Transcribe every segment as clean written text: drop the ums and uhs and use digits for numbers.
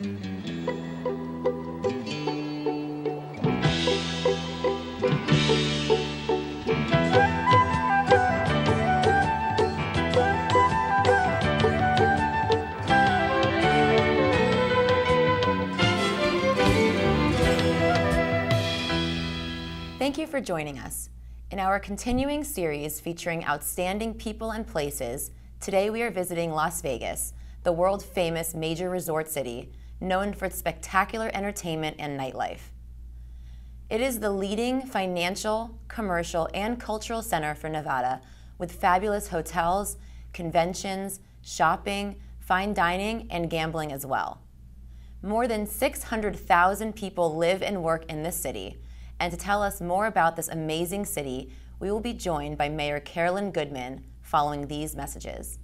Thank you for joining us. In our continuing series featuring outstanding people and places, today we are visiting Las Vegas, the world-famous major resort city, known for its spectacular entertainment and nightlife. It is the leading financial, commercial, and cultural center for Nevada, with fabulous hotels, conventions, shopping, fine dining, and gambling as well. More than 600,000 people live and work in this city, and to tell us more about this amazing city, we will be joined by Mayor Carolyn Goodman following these messages.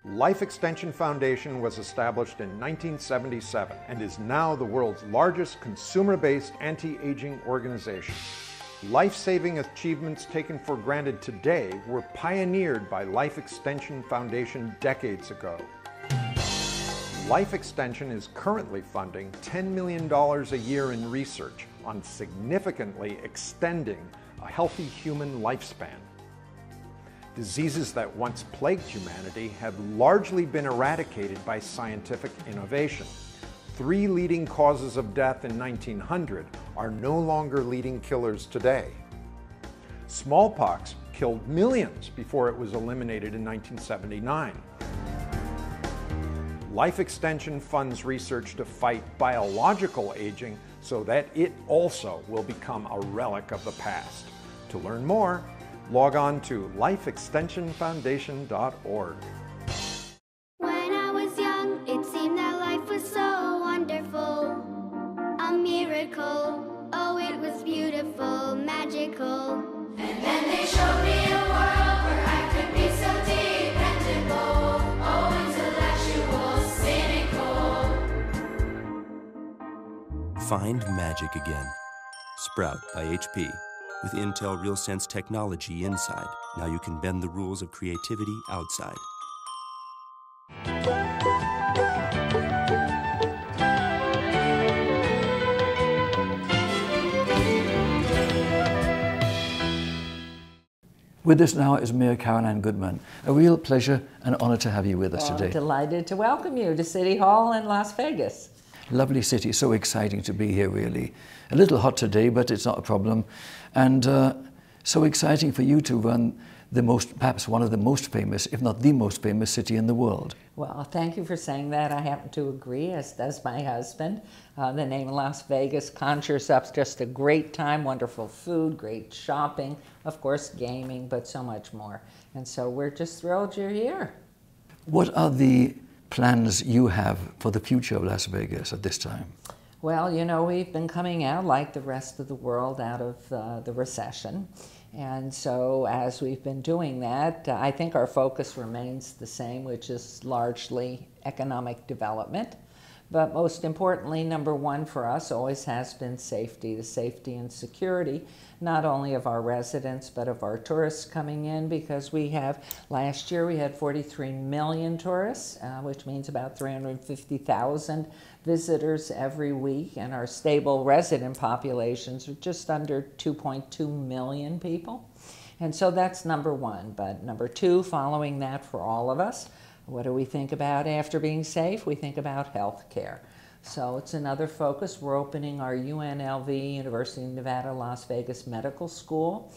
Life Extension Foundation was established in 1977 and is now the world's largest consumer-based anti-aging organization. Life-saving achievements taken for granted today were pioneered by Life Extension Foundation decades ago. Life Extension is currently funding $10 million a year in research on significantly extending a healthy human lifespan. Diseases that once plagued humanity have largely been eradicated by scientific innovation. 3 leading causes of death in 1900 are no longer leading killers today. Smallpox killed millions before it was eliminated in 1979. Life Extension funds research to fight biological aging so that it also will become a relic of the past. To learn more, log on to lifeextensionfoundation.org. When I was young, it seemed that life was so wonderful, a miracle. Oh, it was beautiful, magical. And then they showed me a world where I could be so dependable. Oh, intellectual, cynical. Find magic again. Sprout by HP. With Intel RealSense technology inside, now you can bend the rules of creativity outside. With us now is Mayor Carolyn Goodman. A real pleasure and honor to have you with us today. Delighted to welcome you to City Hall in Las Vegas. Lovely city, so exciting to be here really. A little hot today, but it's not a problem. And so exciting for you to run perhaps one of the most famous, if not the most famous city in the world. Well, thank you for saying that. I happen to agree, as does my husband. The name Las Vegas conjures up just a great time, wonderful food, great shopping, of course gaming, but so much more. And so we're just thrilled you're here. What are the plans you have for the future of Las Vegas at this time? Well, you know, we've been coming out like the rest of the world out of the recession. And so as we've been doing that, I think our focus remains the same, which is largely economic development. But most importantly, number one for us always has been safety, the safety and security, not only of our residents, but of our tourists coming in, because last year we had 43 million tourists, which means about 350,000 visitors every week, and our stable resident populations are just under 2.2 million people. And so that's number one. But number two, following that for all of us, what do we think about after being safe? We think about health care. So it's another focus. We're opening our UNLV, University of Nevada, Las Vegas Medical School.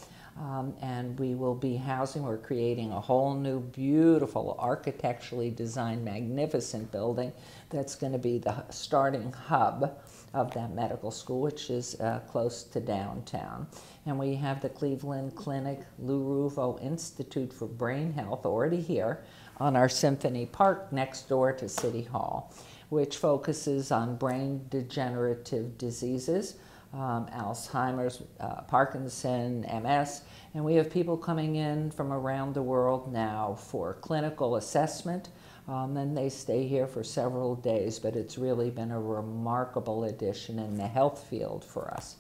And we will be we're creating a whole new, beautiful, architecturally designed, magnificent building that's going to be the starting hub of that medical school, which is close to downtown. And we have the Cleveland Clinic Lou Ruvo Institute for Brain Health already here on our Symphony Park next door to City Hall, which focuses on brain degenerative diseases, Alzheimer's, Parkinson, MS, and we have people coming in from around the world now for clinical assessment. And they stay here for several days, but it's really been a remarkable addition in the health field for us.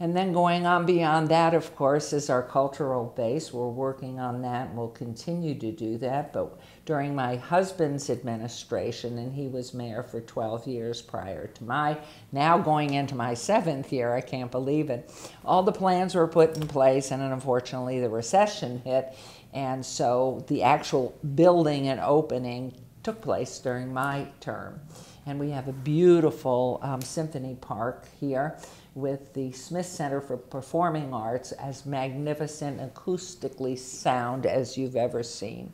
And then going on beyond that, of course, is our cultural base. We're working on that and we'll continue to do that. But during my husband's administration, and he was mayor for 12 years prior to my, now going into my 7th year, I can't believe it, all the plans were put in place, and then unfortunately the recession hit. And so the actual building and opening took place during my term. And we have a beautiful symphony park here with the Smith Center for Performing Arts, as magnificent, acoustically sound as you've ever seen.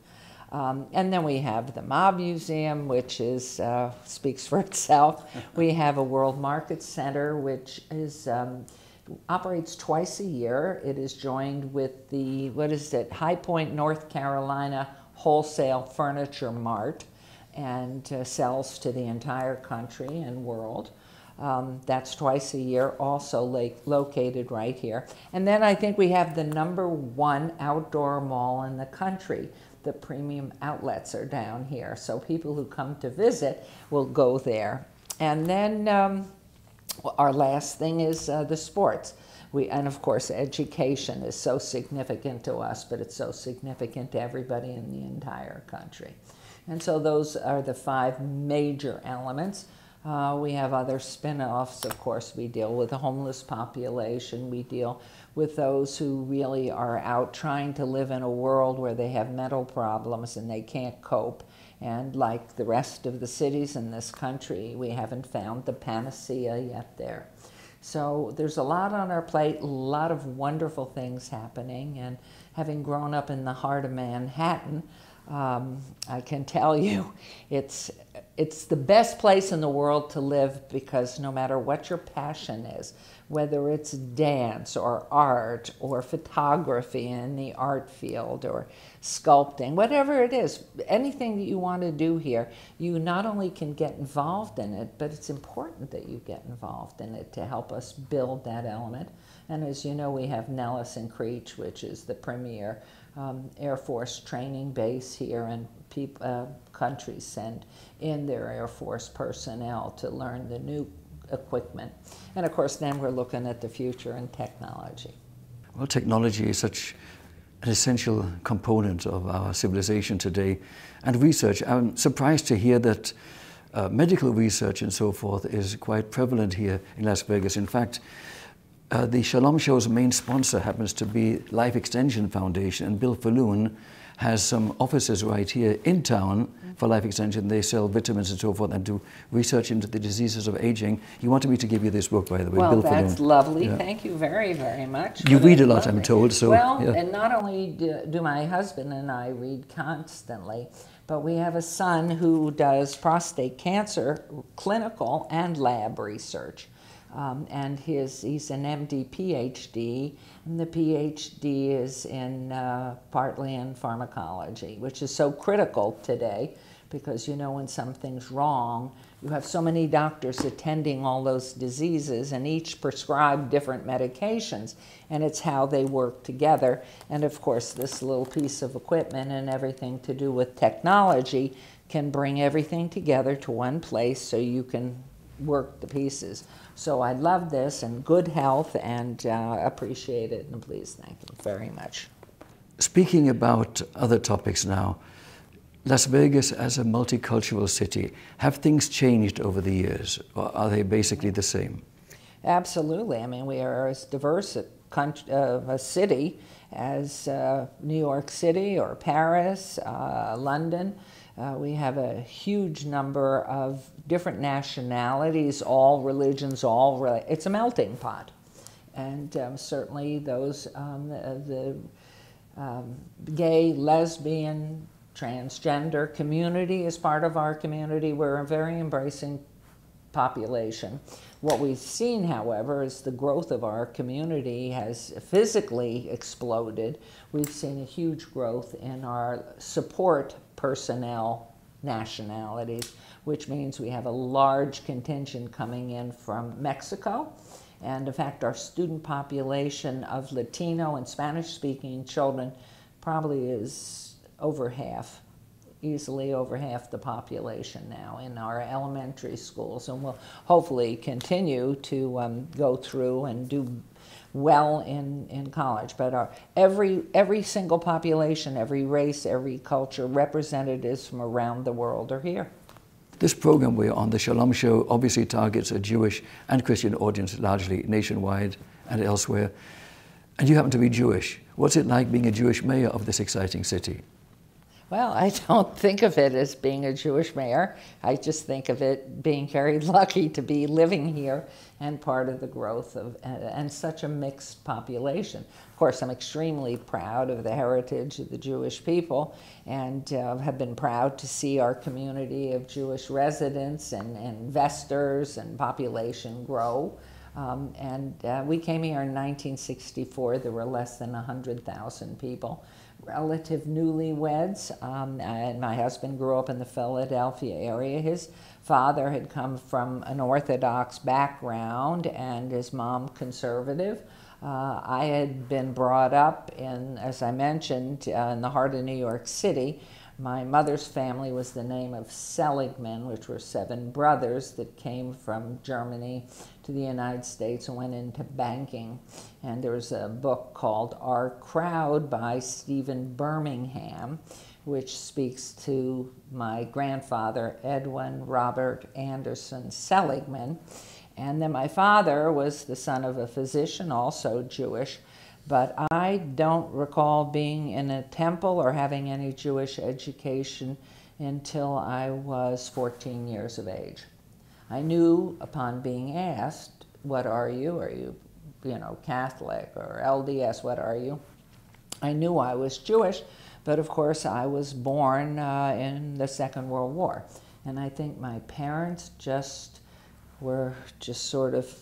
And then we have the Mob Museum, which is speaks for itself. We have a World Market Center, which is operates twice a year. It is joined with the, High Point, North Carolina Wholesale Furniture Mart, and sells to the entire country and world. That's twice a year, also located right here. And then I think we have the #1 outdoor mall in the country. The premium outlets are down here, so people who come to visit will go there. And then our last thing is the sports. And of course, education is so significant to us, but it's so significant to everybody in the entire country. And so those are the 5 major elements. We have other spin-offs. Of course, we deal with the homeless population. We deal with those who really are out trying to live in a world where they have mental problems and they can't cope. And like the rest of the cities in this country, we haven't found the panacea yet there. So there's a lot on our plate, a lot of wonderful things happening. And having grown up in the heart of Manhattan, I can tell you it's the best place in the world to live, because no matter what your passion is, whether it's dance or art or photography in the art field or sculpting, whatever it is, anything that you want to do here, you not only can get involved in it, but it's important that you get involved in it to help us build that element. And as you know, we have Nellis and Creech, which is the premier Air Force training base here, and countries send in their Air Force personnel to learn the new equipment. And of course, then we're looking at the future in technology. Well, technology is such an essential component of our civilization today. And research, I'm surprised to hear that medical research and so forth is quite prevalent here in Las Vegas. In fact, the Shalom Show's main sponsor happens to be Life Extension Foundation, and Bill Falloon has some offices right here in town for Life Extension. They sell vitamins and so forth and do research into the diseases of aging. He wanted me to give you this book, by the way, well, Bill that's Falloon. lovely. Yeah. Thank you very, very much. You read a lot, I'm told. So, well, yeah. And not only do my husband and I read constantly, but we have a son who does prostate cancer clinical and lab research. And he's an MD PhD, and the PhD is partly in pharmacology, which is so critical today, because you know when something's wrong, you have so many doctors attending all those diseases and each prescribe different medications, and it's how they work together. And of course, this little piece of equipment and everything to do with technology can bring everything together to one place so you can work the pieces. So I love this, and good health, and appreciate it, and please thank you very much. Speaking about other topics now, Las Vegas as a multicultural city, have things changed over the years, or are they basically the same? Absolutely. I mean, we are as diverse a city as New York City or Paris, London. We have a huge number of different nationalities, all religions, it's a melting pot. And certainly those, the gay, lesbian, transgender community is part of our community. We're a very embracing population. What we've seen, however, is the growth of our community has physically exploded. We've seen a huge growth in our support personnel nationalities, which means we have a large contingent coming in from Mexico. And in fact, our student population of Latino and Spanish-speaking children probably is over half, easily over half the population now in our elementary schools, and we'll hopefully continue to go through and do well in college. But every single population, every race, every culture, representatives from around the world are here. This program we're on, the Shalom Show, obviously targets a Jewish and Christian audience, largely nationwide and elsewhere. And you happen to be Jewish. What's it like being a Jewish mayor of this exciting city? Well, I don't think of it as being a Jewish mayor. I just think of it being very lucky to be living here and part of the growth of, and such a mixed population. Of course, I'm extremely proud of the heritage of the Jewish people, and have been proud to see our community of Jewish residents and investors and population grow. We came here in 1964. There were less than 100,000 people. Relative newlyweds, and my husband grew up in the Philadelphia area. His father had come from an Orthodox background and his mom conservative. I had been brought up in, as I mentioned, in the heart of New York City. My mother's family was the name of Seligman, which were 7 brothers that came from Germany to the United States and went into banking. And there was a book called Our Crowd by Stephen Birmingham, which speaks to my grandfather, Edwin Robert Anderson Seligman. And then my father was the son of a physician, also Jewish. But I don't recall being in a temple or having any Jewish education until I was 14 years of age. I knew upon being asked, what are you? Are you, Catholic or LDS, what are you? I knew I was Jewish, but of course I was born in the Second World War. And I think my parents were just sort of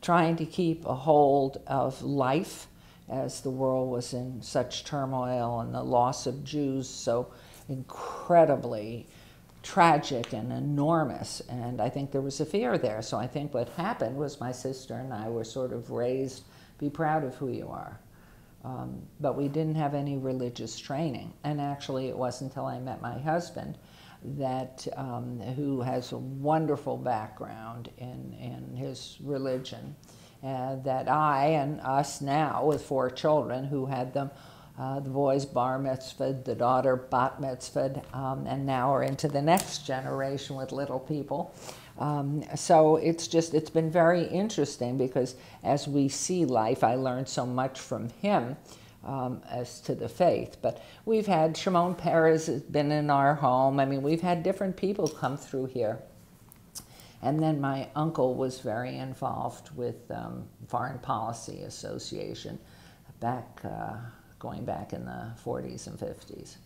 trying to keep a hold of life as the world was in such turmoil and the loss of Jews so incredibly tragic and enormous. And I think there was a fear there. So I think what happened was my sister and I were sort of raised, be proud of who you are. But we didn't have any religious training. And actually it wasn't until I met my husband that who has a wonderful background in his religion, that I and us now with 4 children who had them, the boys bar mitzvahed, the daughter bat mitzvahed, and now are into the next generation with little people. So it's been very interesting because as we see life, I learned so much from him. As to the faith. But we've had, Shimon Peretz has been in our home. I mean, we've had different people come through here. And then my uncle was very involved with Foreign Policy Association going back in the 40s and 50s.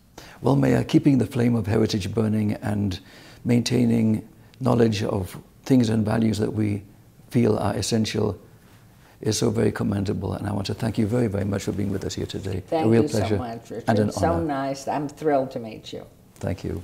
Well, Mayor, keeping the flame of heritage burning and maintaining knowledge of things and values that we feel are essential is so very commendable, and I want to thank you very, very much for being with us here today. Thank a real you pleasure so much, Richard. and an so honor. Nice. I'm thrilled to meet you. Thank you.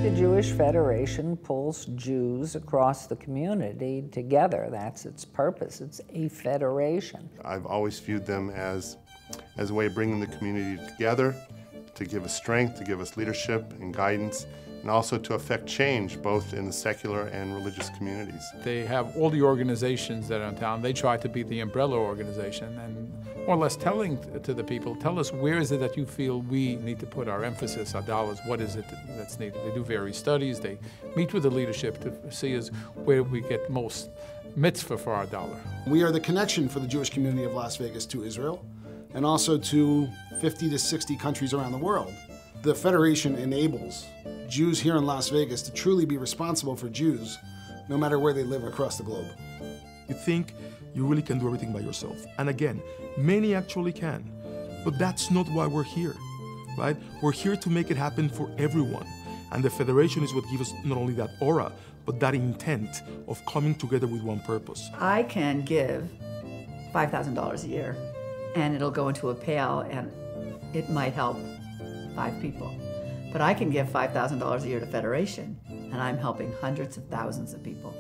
The Jewish Federation pulls Jews across the community together. That's its purpose. It's a federation. I've always viewed them as a way of bringing the community together, to give us strength, to give us leadership and guidance, and also to affect change both in the secular and religious communities. They have all the organizations that are in town. They try to be the umbrella organization and more or less telling to the people, tell us where is it that you feel we need to put our emphasis, our dollars, what is it that's needed. They do various studies, they meet with the leadership to see where we get most mitzvah for our dollar. We are the connection for the Jewish community of Las Vegas to Israel and also to 50 to 60 countries around the world. The Federation enables Jews here in Las Vegas to truly be responsible for Jews no matter where they live across the globe. You think you really can do everything by yourself. And again, many actually can. But that's not why we're here, right? We're here to make it happen for everyone. And the Federation is what gives us not only that aura, but that intent of coming together with one purpose. I can give $5,000 a year, and it'll go into a pail, and it might help 5 people. But I can give $5,000 a year to Federation, and I'm helping hundreds of thousands of people.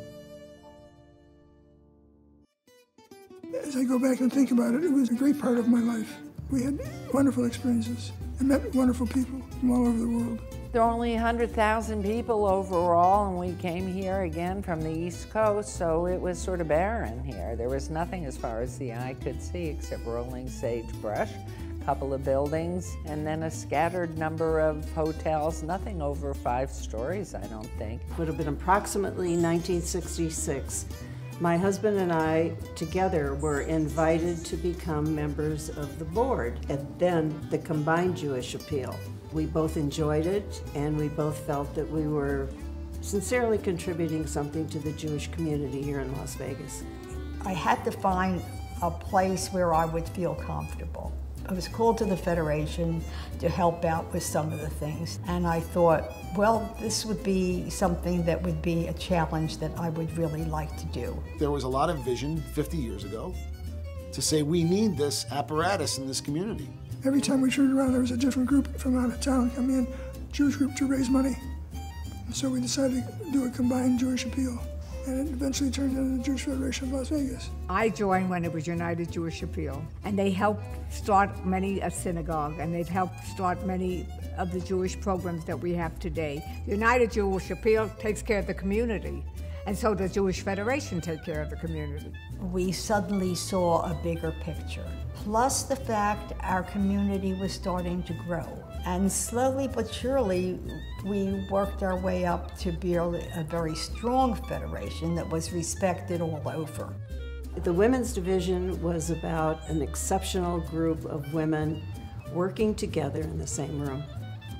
As I go back and think about it, it was a great part of my life. We had wonderful experiences and met wonderful people from all over the world. There are only 100,000 people overall, and we came here again from the East Coast, so it was sort of barren here. There was nothing as far as the eye could see except rolling sagebrush, a couple of buildings, and then a scattered number of hotels, nothing over 5 stories, I don't think. It would have been approximately 1966. My husband and I together were invited to become members of the board at then the Combined Jewish Appeal. We both enjoyed it, and we both felt that we were sincerely contributing something to the Jewish community here in Las Vegas. I had to find a place where I would feel comfortable. I was called to the Federation to help out with some of the things, and I thought, well, this would be something that would be a challenge that I would really like to do. There was a lot of vision 50 years ago to say we need this apparatus in this community. Every time we turned around, there was a different group from out of town coming in, Jewish group, to raise money. And so we decided to do a combined Jewish appeal. And it eventually turned into the Jewish Federation of Las Vegas. I joined when it was United Jewish Appeal, and they helped start a synagogue, and they've helped start many of the Jewish programs that we have today. United Jewish Appeal takes care of the community, and so does Jewish Federation take care of the community. We suddenly saw a bigger picture, plus the fact our community was starting to grow. And slowly but surely, we worked our way up to build a very strong federation that was respected all over. The women's division was about an exceptional group of women working together in the same room.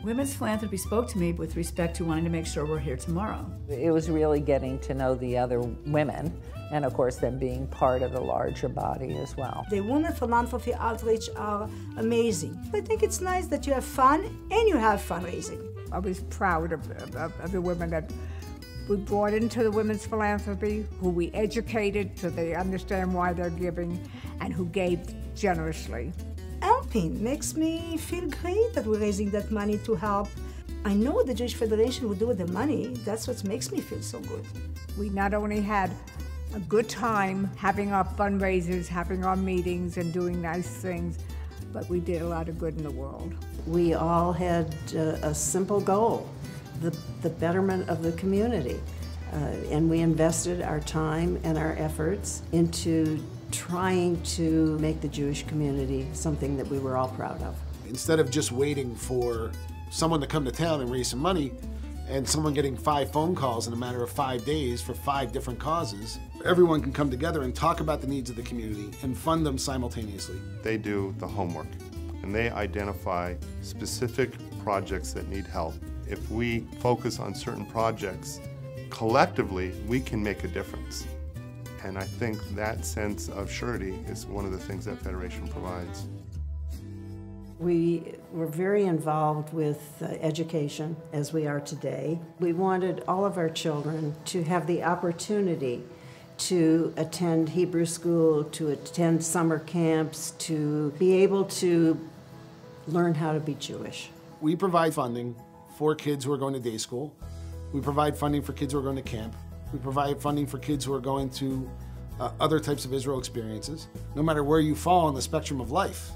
Women's philanthropy spoke to me with respect to wanting to make sure we're here tomorrow. It was really getting to know the other women, and of course them being part of the larger body as well. The Women Philanthropy Outreach are amazing. I think it's nice that you have fun and you have fundraising. I was proud of the women that we brought into the women's philanthropy, who we educated so they understand why they're giving, and who gave generously. Helping makes me feel great that we're raising that money to help. I know what the Jewish Federation will do with the money. That's what makes me feel so good. We not only had a good time having our fundraisers, having our meetings, and doing nice things, but we did a lot of good in the world. We all had a simple goal, the betterment of the community. And we invested our time and our efforts into trying to make the Jewish community something that we were all proud of. Instead of just waiting for someone to come to town and raise some money, and someone getting 5 phone calls in a matter of 5 days for 5 different causes, everyone can come together and talk about the needs of the community and fund them simultaneously. They do the homework, and they identify specific projects that need help. If we focus on certain projects, collectively, we can make a difference. And I think that sense of surety is one of the things that Federation provides. We were very involved with education, as we are today. We wanted all of our children to have the opportunity to attend Hebrew school, to attend summer camps, to be able to learn how to be Jewish. We provide funding for kids who are going to day school. We provide funding for kids who are going to camp. We provide funding for kids who are going to other types of Israel experiences. No matter where you fall on the spectrum of life,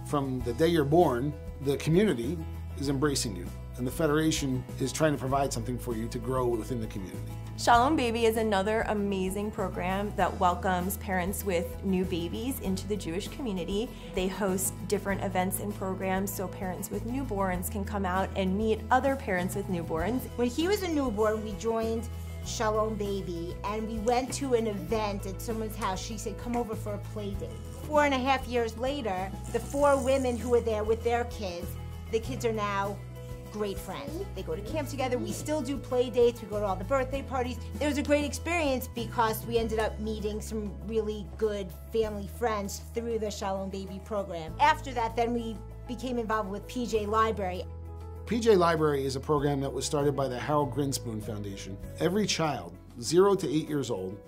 from the day you're born, the community is embracing you, and the Federation is trying to provide something for you to grow within the community. Shalom Baby is another amazing program that welcomes parents with new babies into the Jewish community. They host different events and programs so parents with newborns can come out and meet other parents with newborns. When he was a newborn, we joined Shalom Baby, and we went to an event at someone's house. She said, come over for a play date. 4.5 years later, the 4 women who were there with their kids, the kids are now great friends. They go to camp together. We still do play dates. We go to all the birthday parties. It was a great experience because we ended up meeting some really good family friends through the Shalom Baby program. After that, then we became involved with PJ Library. PJ Library is a program that was started by the Harold Grinspoon Foundation. Every child, 0 to 8 years old,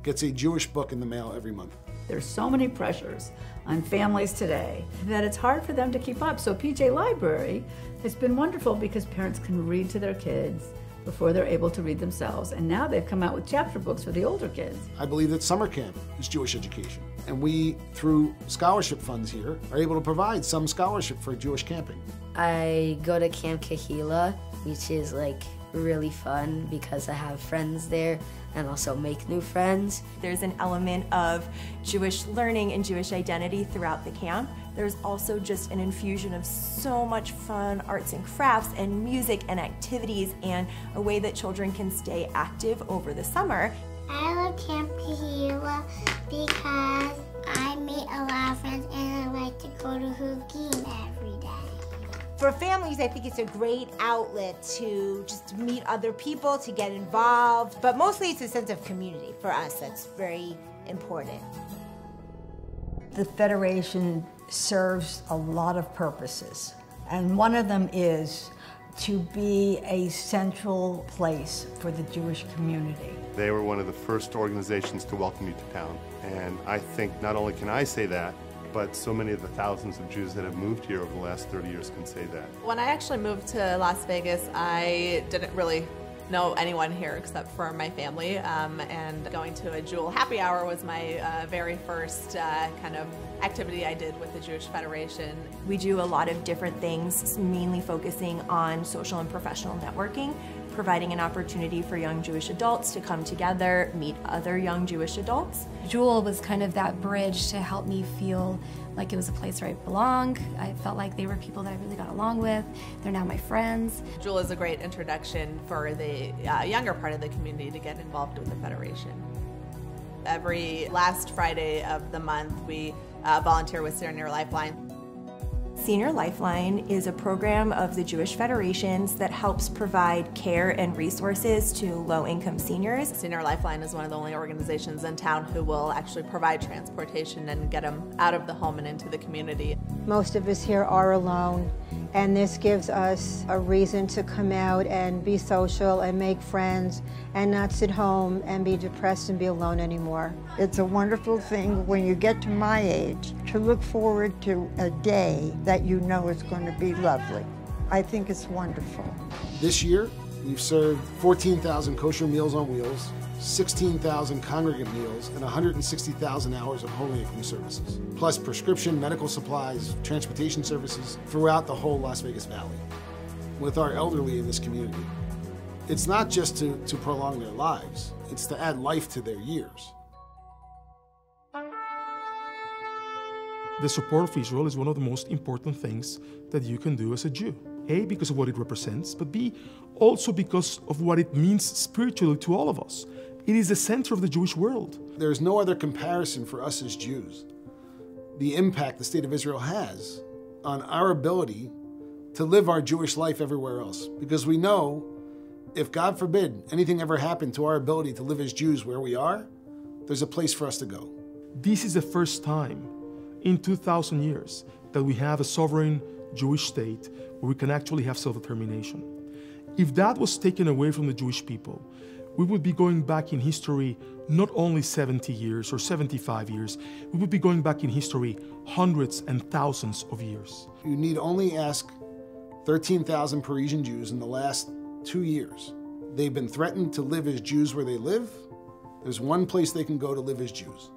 gets a Jewish book in the mail every month. There's so many pressures on families today that it's hard for them to keep up. So PJ Library has been wonderful because parents can read to their kids before they're able to read themselves. And now they've come out with chapter books for the older kids. I believe that summer camp is Jewish education. And we, through scholarship funds here, are able to provide some scholarship for Jewish camping. I go to Camp Kahila, which is like really fun because I have friends there and also make new friends. There's an element of Jewish learning and Jewish identity throughout the camp. There's also just an infusion of so much fun arts and crafts and music and activities and a way that children can stay active over the summer. I love Camp Kahila because I meet a lot of friends and I like to go to Hugin every day. For families, I think it's a great outlet to just meet other people, to get involved, but mostly it's a sense of community for us that's very important. The Federation serves a lot of purposes, and one of them is to be a central place for the Jewish community. They were one of the first organizations to welcome me to town, and I think not only can I say that, but so many of the thousands of Jews that have moved here over the last 30 years can say that. When I actually moved to Las Vegas, I didn't really know anyone here except for my family, and going to a Jewel happy hour was my very first kind of activity I did with the Jewish Federation. We do a lot of different things, mainly focusing on social and professional networking, providing an opportunity for young Jewish adults to come together, meet other young Jewish adults. Jewel was kind of that bridge to help me feel like it was a place where I belong. I felt like they were people that I really got along with. They're now my friends. Jewel is a great introduction for the younger part of the community to get involved with the Federation. Every last Friday of the month, we volunteer with Senior Lifeline. Senior Lifeline is a program of the Jewish Federations that helps provide care and resources to low-income seniors. Senior Lifeline is one of the only organizations in town who will actually provide transportation and get them out of the home and into the community. Most of us here are alone, and this gives us a reason to come out and be social and make friends and not sit home and be depressed and be alone anymore. It's a wonderful thing when you get to my age to look forward to a day that you know is going to be lovely. I think it's wonderful. This year, we've served 14,000 kosher meals on wheels, 16,000 congregant meals, and 160,000 hours of holy making services, plus prescription, medical supplies, transportation services throughout the whole Las Vegas Valley. With our elderly in this community, it's not just to prolong their lives, it's to add life to their years. The support of Israel is one of the most important things that you can do as a Jew. A, because of what it represents, but B, also because of what it means spiritually to all of us. It is the center of the Jewish world. There's no other comparison for us as Jews. The impact the State of Israel has on our ability to live our Jewish life everywhere else. Because we know if, God forbid, anything ever happened to our ability to live as Jews where we are, there's a place for us to go. This is the first time in 2,000 years that we have a sovereign Jewish state where we can actually have self-determination. If that was taken away from the Jewish people, we would be going back in history not only 70 years or 75 years, we would be going back in history hundreds and thousands of years. You need only ask 13,000 Parisian Jews in the last 2 years. They've been threatened to live as Jews where they live. There's one place they can go to live as Jews.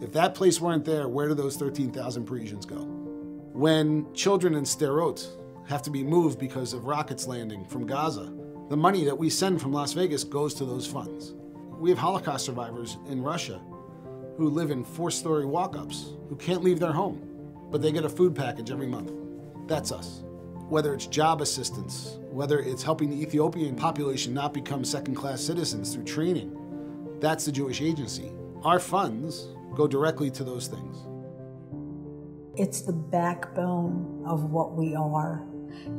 If that place weren't there, where do those 13,000 Parisians go? When children in Sderot have to be moved because of rockets landing from Gaza, the money that we send from Las Vegas goes to those funds. We have Holocaust survivors in Russia who live in 4-story walk-ups, who can't leave their home, but they get a food package every month. That's us. Whether it's job assistance, whether it's helping the Ethiopian population not become second-class citizens through training, that's the Jewish Agency. Our funds go directly to those things. It's the backbone of what we are.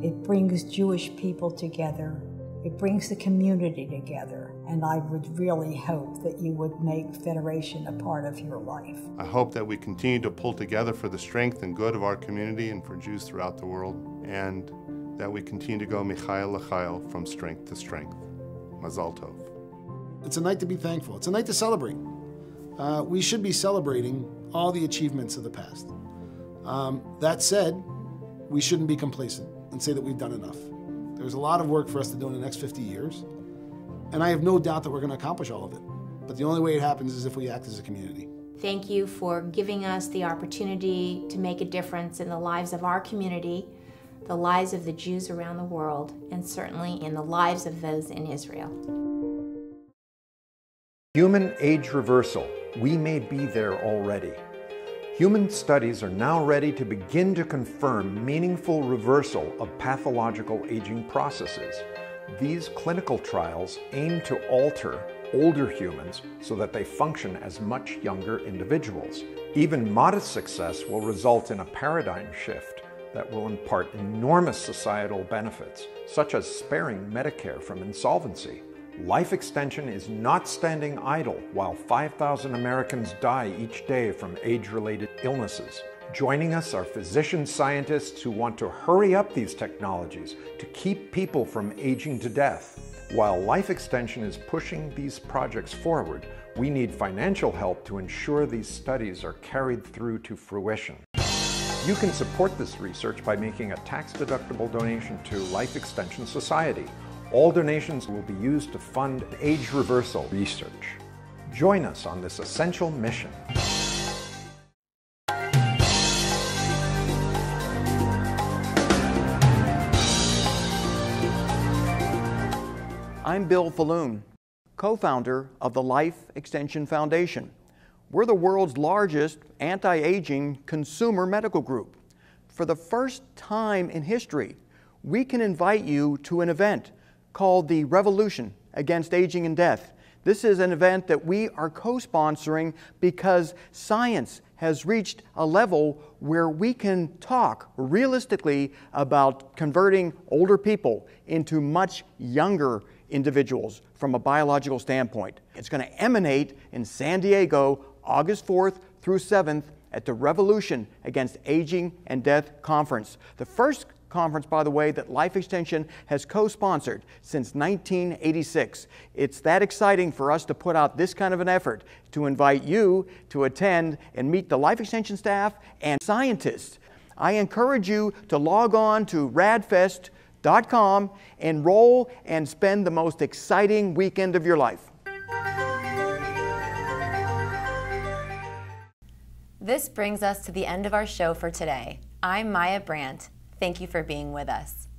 It brings Jewish people together. It brings the community together. And I would really hope that you would make Federation a part of your life. I hope that we continue to pull together for the strength and good of our community and for Jews throughout the world, and that we continue to go Michael L'Chael, from strength to strength. Mazal Tov. It's a night to be thankful. It's a night to celebrate. We should be celebrating all the achievements of the past. That said, we shouldn't be complacent and say that we've done enough. There's a lot of work for us to do in the next 50 years, and I have no doubt that we're going to accomplish all of it. But the only way it happens is if we act as a community. Thank you for giving us the opportunity to make a difference in the lives of our community, the lives of the Jews around the world, and certainly in the lives of those in Israel. Human age reversal. We may be there already. Human studies are now ready to begin to confirm meaningful reversal of pathological aging processes. These clinical trials aim to alter older humans so that they function as much younger individuals. Even modest success will result in a paradigm shift that will impart enormous societal benefits, such as sparing Medicare from insolvency. Life extension is not standing idle while 5,000 Americans die each day from age-related illnesses. Joining us are physician scientists who want to hurry up these technologies to keep people from aging to death. While life extension is pushing these projects forward, we need financial help to ensure these studies are carried through to fruition. You can support this research by making a tax-deductible donation to Life Extension Society. All donations will be used to fund age reversal research. Join us on this essential mission. I'm Bill Falloon, co-founder of the Life Extension Foundation. We're the world's largest anti-aging consumer medical group. For the first time in history, we can invite you to an event called the Revolution Against Aging and Death. This is an event that we are co-sponsoring because science has reached a level where we can talk realistically about converting older people into much younger individuals from a biological standpoint. It's going to emanate in San Diego, August 4th through 7th at the Revolution Against Aging and Death Conference. The first conference, by the way, that Life Extension has co-sponsored since 1986. It's that exciting for us to put out this kind of an effort to invite you to attend and meet the Life Extension staff and scientists. I encourage you to log on to radfest.com, enroll, and spend the most exciting weekend of your life. This brings us to the end of our show for today. I'm Maya Brandt. Thank you for being with us.